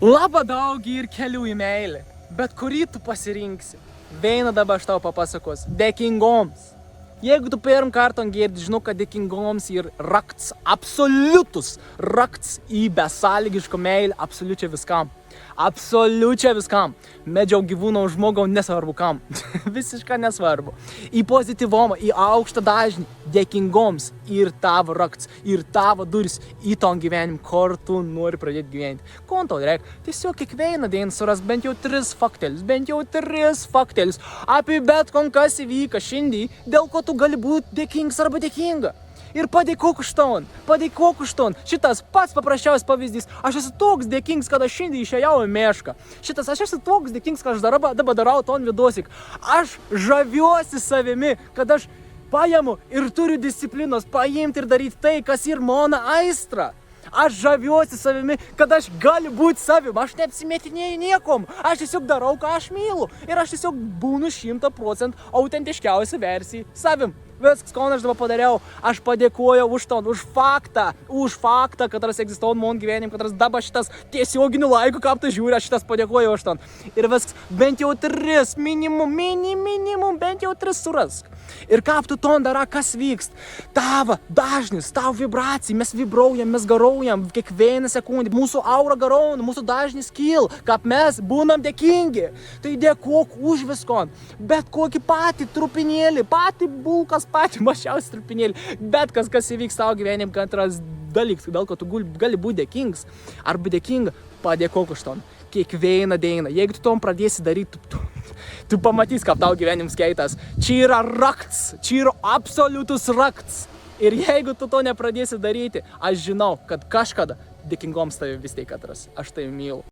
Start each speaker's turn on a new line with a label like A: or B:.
A: Labai daug ir kelių į meilę, bet kurį tu pasirinksi. Vieną dabar aš tau papasakos. Dėkingoms. Jeigu tu pirm kartą girdi, žinau, kad dėkingoms ir rakts, absoliutus rakts į besąlygišką meilę absoliučiai viskam. Absoliučiai viskam. Medžiau gyvūno žmogau nesvarbu kam. Visiškai nesvarbu. Į pozityvumą, į aukštą dažnį. Dėkingoms ir tavo rakts, ir tavo duris į ton gyvenim, kur tu nori pradėti gyventi. Ko tau reikia? Tiesiog kiekvieną dieną suras bent jau 3 faktelius apie bet kas įvyka šiandien, dėl ko tu gali būti dėkingas arba dėkinga. Ir padėkok už ton. Šitas pats paprasčiausias pavyzdys. Aš esu toks dėkingas, kad aš šiandien išėjau į mišką. Aš esu toks dėkingas, kad aš dabar darau ton vidosik. Aš žaviuosi savimi, kad aš paimu ir turiu disciplinos paimti ir daryti tai, kas ir mano aistra. Aš žaviuosi savimi, kad aš galiu būti savim. Aš neapsimetinėju niekom. Aš tiesiog darau, ką aš myliu. Ir aš tiesiog būnu 100% autentiškiausia versija savim. Viskas, ko aš dabar padariau, aš padėkoju už faktą, kad aš egzistuoju mano gyvenim, kad aš dabar šitas tiesioginių laikų, kaip tu žiūri, aš šitas padėkoju už ton. Ir viskas, bent jau 3, minimum, bent jau 3 surask. Ir kaip tu ton dara, kas vykst? Tavo dažnis, tavo vibracija, mes vibruojam, mes garaujam, kiekvieną sekundę, mūsų aura garauna, mūsų dažnis kyl, kaip mes būnam dėkingi. Tai dėkok už viskon, bet kokį patį trupinėlį, patį bulkas, patį mažiausią trupinėlį, bet kas įvyks tavo gyvenim, antras dalykas, dėl ko tu gali būti dėkingas arba dėkinga, padėkok už ton. Kiekvieną dieną, jeigu tu tom pradėsi daryti, tu pamatys, kaip tavo gyvenims keitas. Čia yra rakts, čia yra absoliutus rakts. Ir jeigu tu to nepradėsi daryti, aš žinau, kad kažkada dėkingoms tave vis tiek atras. Aš tai myliu.